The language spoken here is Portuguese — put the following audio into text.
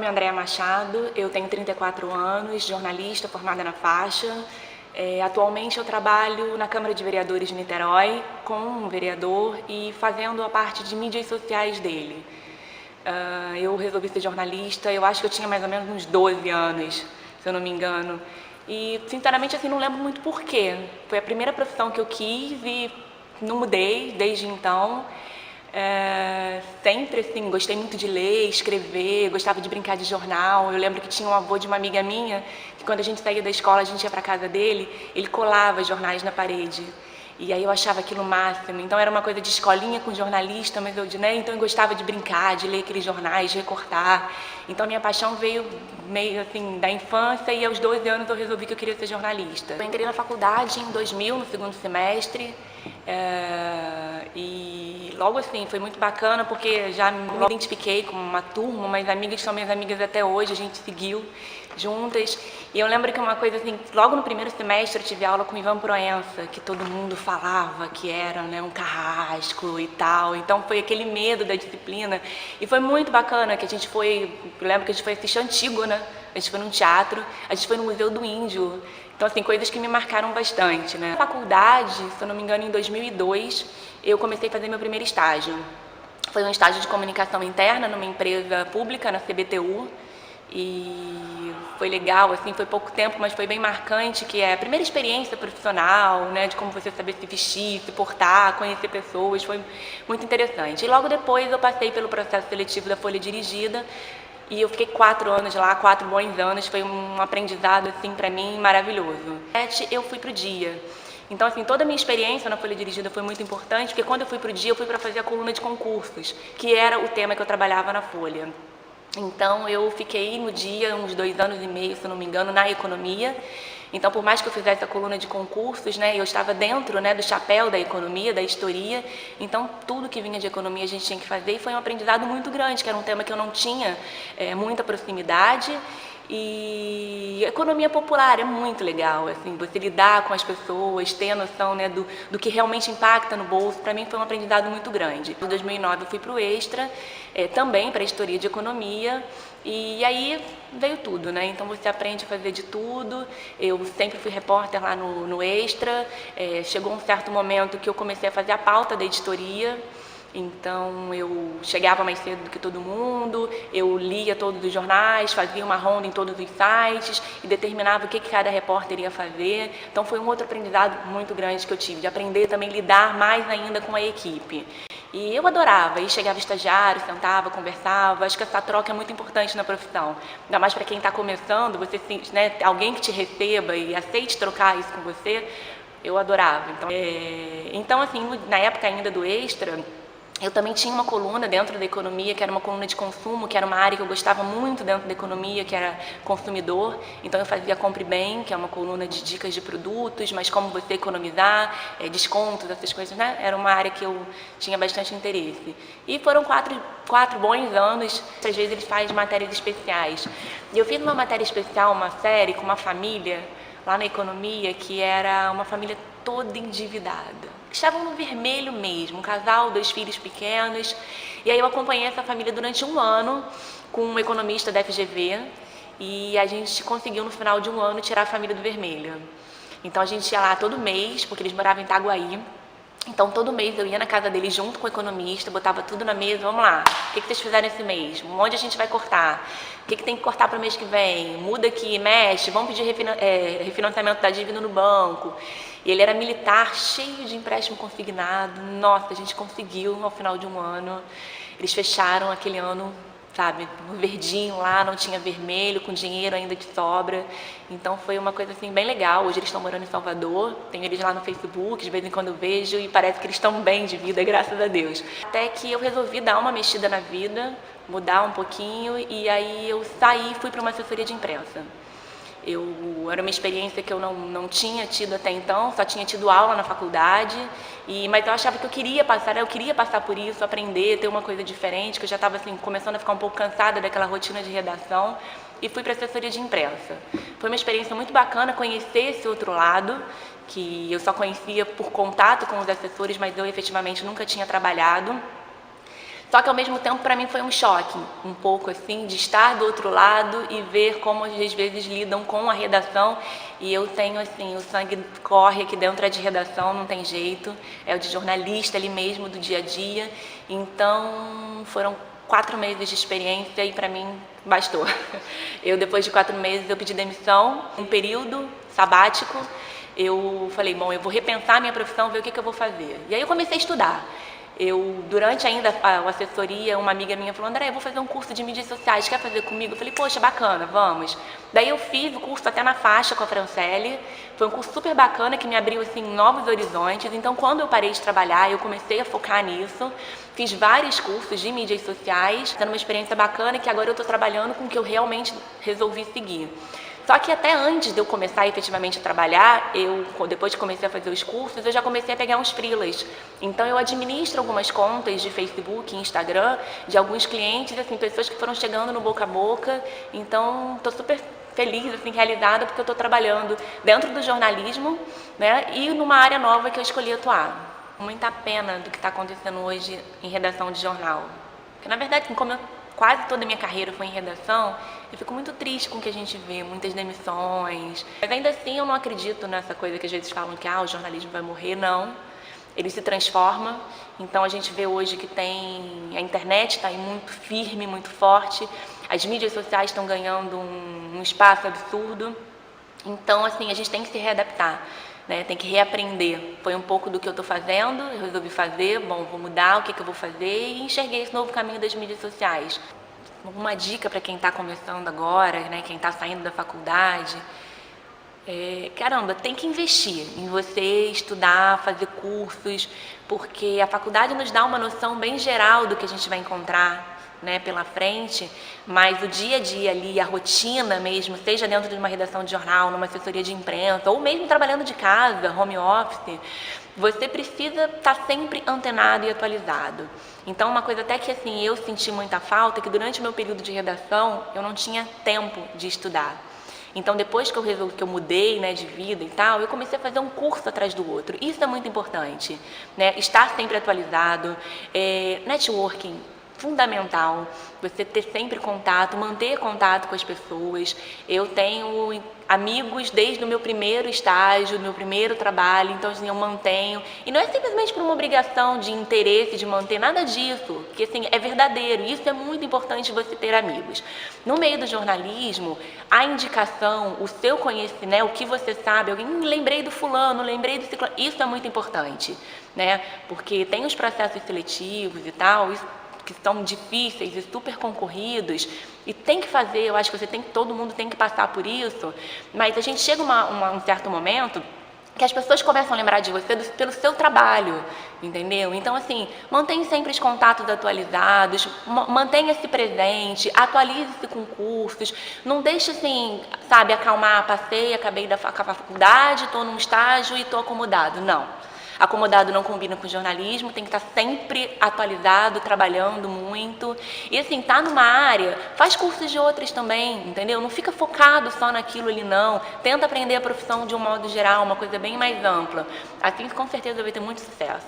nome é Andréa Machado, eu tenho 34 anos, jornalista formada na faixa. Atualmente eu trabalho na Câmara de Vereadores de Niterói com um vereador e fazendo a parte de mídias sociais dele. Eu resolvi ser jornalista, eu acho que eu tinha mais ou menos uns 12 anos, se eu não me engano. E, sinceramente, assim, não lembro muito porquê. Foi a primeira profissão que eu quis e não mudei desde então. Sempre, assim, gostei muito de ler, escrever, gostava de brincar de jornal. Eu lembro que tinha um avô de uma amiga minha, que quando a gente saía da escola, a gente ia para casa dele, ele colava jornais na parede. E aí eu achava aquilo o máximo. Então era uma coisa de escolinha com jornalista, mas então eu gostava de brincar, de ler aqueles jornais, de recortar. Então a minha paixão veio meio assim da infância e aos 12 anos eu resolvi que eu queria ser jornalista. Eu entrei na faculdade em 2000, no segundo semestre, e logo assim foi muito bacana porque já me identifiquei com uma turma, mas amigas são minhas amigas até hoje, a gente seguiu juntas. E eu lembro que uma coisa assim, logo no primeiro semestre eu tive aula com o Ivan Proença, que todo mundo falava que era, né, um carrasco e tal. Então foi aquele medo da disciplina. E foi muito bacana que a gente foi, eu lembro que a gente foi assistir Antígona, a gente foi num teatro, a gente foi no Museu do Índio. Então, assim, coisas que me marcaram bastante, né? Na faculdade, se eu não me engano, em 2002, eu comecei a fazer meu primeiro estágio. Foi um estágio de comunicação interna numa empresa pública, na CBTU. E foi legal, assim, foi pouco tempo, mas foi bem marcante, que é a primeira experiência profissional, né, de como você saber se vestir, se portar, conhecer pessoas, foi muito interessante. E logo depois eu passei pelo processo seletivo da Folha Dirigida e eu fiquei 4 anos lá, 4 bons anos, foi um aprendizado, assim, para mim, maravilhoso. Eu fui pro Dia. Então, assim, toda a minha experiência na Folha Dirigida foi muito importante, porque quando eu fui pro Dia, eu fui para fazer a coluna de concursos, que era o tema que eu trabalhava na Folha. Então, eu fiquei no Dia uns 2 anos e meio, se eu não me engano, na economia. Então, por mais que eu fizesse a coluna de concursos, né, eu estava dentro, né, do chapéu da economia, da historia. Então, tudo que vinha de economia a gente tinha que fazer e foi um aprendizado muito grande, que era um tema que eu não tinha muita proximidade. E economia popular é muito legal, assim, você lidar com as pessoas, ter a noção, né, do que realmente impacta no bolso. Para mim foi um aprendizado muito grande. Em 2009 eu fui para o Extra, também para a história de economia, e aí veio tudo, né? Então você aprende a fazer de tudo. Eu sempre fui repórter lá no Extra, chegou um certo momento que eu comecei a fazer a pauta da editoria. Então eu chegava mais cedo do que todo mundo, eu lia todos os jornais, fazia uma ronda em todos os sites e determinava o que cada repórter ia fazer. Então foi um outro aprendizado muito grande que eu tive, de aprender também a lidar mais ainda com a equipe. E eu adorava, e chegava estagiário, sentava, conversava. Acho que essa troca é muito importante na profissão. Ainda mais para quem está começando, você, né, alguém que te receba e aceite trocar isso com você, eu adorava. Então assim, na época ainda do Extra, eu também tinha uma coluna dentro da economia, que era uma coluna de consumo, que era uma área que eu gostava muito dentro da economia, que era consumidor. Então eu fazia Compre Bem, que é uma coluna de dicas de produtos, mas como você economizar, descontos, essas coisas, né? Era uma área que eu tinha bastante interesse. E foram quatro bons anos, às vezes eles fazem matérias especiais. E eu fiz uma matéria especial, uma série com uma família lá na economia, que era uma família toda endividada. Estavam no vermelho mesmo, um casal, 2 filhos pequenos. E aí eu acompanhei essa família durante 1 ano com um economista da FGV e a gente conseguiu no final de 1 ano tirar a família do vermelho. Então a gente ia lá todo mês, porque eles moravam em Itaguaí. Então todo mês eu ia na casa deles junto com o economista, botava tudo na mesa, vamos lá, o que vocês fizeram esse mês? Onde a gente vai cortar? O que tem que cortar para o mês que vem? Muda aqui, mexe, vamos pedir refinanciamento da dívida no banco. E ele era militar, cheio de empréstimo consignado. Nossa, a gente conseguiu ao final de 1 ano. Eles fecharam aquele ano, sabe, no verdinho lá, não tinha vermelho, com dinheiro ainda de sobra. Então foi uma coisa assim bem legal. Hoje eles estão morando em Salvador, tenho eles lá no Facebook, de vez em quando eu vejo e parece que eles estão bem de vida, graças a Deus. Até que eu resolvi dar uma mexida na vida, mudar um pouquinho, e aí eu saí e fui para uma assessoria de imprensa. Era uma experiência que eu não tinha tido até então, só tinha tido aula na faculdade, mas eu achava que eu queria passar por isso, aprender, ter uma coisa diferente, que eu já estava assim, começando a ficar um pouco cansada daquela rotina de redação, e fui para a assessoria de imprensa. Foi uma experiência muito bacana conhecer esse outro lado, que eu só conhecia por contato com os assessores, mas eu efetivamente nunca tinha trabalhado. Só que ao mesmo tempo para mim foi um choque, um pouco assim, de estar do outro lado e ver como às vezes lidam com a redação. E eu tenho assim, o sangue corre aqui dentro de redação, não tem jeito, é o de jornalista ali mesmo, do dia a dia. Então foram 4 meses de experiência e para mim bastou. Depois de 4 meses eu pedi demissão, um período sabático. Eu falei, bom, eu vou repensar a minha profissão, ver o que eu vou fazer. E aí eu comecei a estudar. Durante ainda a assessoria, uma amiga minha falou, André, eu vou fazer um curso de mídias sociais, quer fazer comigo? Eu falei, poxa, bacana, vamos. Daí eu fiz o curso até na faixa com a Franciele, foi um curso super bacana que me abriu assim, novos horizontes. Então quando eu parei de trabalhar, eu comecei a focar nisso, fiz vários cursos de mídias sociais, sendo uma experiência bacana que agora eu estou trabalhando com o que eu realmente resolvi seguir. Só que até antes de eu começar efetivamente a trabalhar, depois que comecei a fazer os cursos, eu já comecei a pegar uns freelas. Então eu administro algumas contas de Facebook e Instagram de alguns clientes, assim, pessoas que foram chegando no boca a boca. Então estou super feliz, assim, realizada, porque eu estou trabalhando dentro do jornalismo, né, e numa área nova que eu escolhi atuar. Muita pena do que está acontecendo hoje em redação de jornal. Porque, na verdade, como quase toda a minha carreira foi em redação, eu fico muito triste com o que a gente vê, muitas demissões. Mas ainda assim eu não acredito nessa coisa que às vezes falam que o jornalismo vai morrer, não. Ele se transforma, então a gente vê hoje que a internet está aí muito firme, muito forte, as mídias sociais estão ganhando um espaço absurdo, então assim, a gente tem que se readaptar. Né, tem que reaprender. Foi um pouco do que eu estou fazendo, eu resolvi fazer, bom, vou mudar, o que eu vou fazer, e enxerguei esse novo caminho das mídias sociais. Uma dica para quem está começando agora, né, quem está saindo da faculdade, caramba, tem que investir em você, estudar, fazer cursos, porque a faculdade nos dá uma noção bem geral do que a gente vai encontrar, né, pela frente, mas o dia a dia ali, a rotina mesmo, seja dentro de uma redação de jornal, numa assessoria de imprensa, ou mesmo trabalhando de casa, home office, você precisa estar sempre antenado e atualizado. Então, uma coisa até que assim, eu senti muita falta é que durante o meu período de redação, eu não tinha tempo de estudar. Então, depois que eu mudei, né, de vida e tal, eu comecei a fazer um curso atrás do outro. Isso é muito importante, né? Estar sempre atualizado, networking, fundamental, você ter sempre contato, manter contato com as pessoas. Eu tenho amigos desde o meu primeiro estágio, do meu primeiro trabalho, então assim, eu mantenho. E não é simplesmente por uma obrigação de interesse, de manter, nada disso, porque assim, é verdadeiro, isso é muito importante você ter amigos. No meio do jornalismo, a indicação, o seu conhecimento, né, o que você sabe, alguém, lembrei do fulano, lembrei do ciclano, isso é muito importante, né, porque tem os processos seletivos e tal, que são difíceis e super concorridos, e tem que fazer, eu acho que todo mundo tem que passar por isso, mas a gente chega um certo momento que as pessoas começam a lembrar de você pelo seu trabalho, entendeu? Então, assim, mantenha sempre os contatos atualizados, mantenha-se presente, atualize-se com cursos, não deixe assim, sabe, acalmar, passei, acabei da faculdade, estou num estágio e estou acomodado, não. Acomodado não combina com jornalismo, tem que estar sempre atualizado, trabalhando muito. E assim, tá numa área, faz cursos de outras também, entendeu? Não fica focado só naquilo ali, não. Tenta aprender a profissão de um modo geral, uma coisa bem mais ampla. Assim, com certeza, vai ter muito sucesso.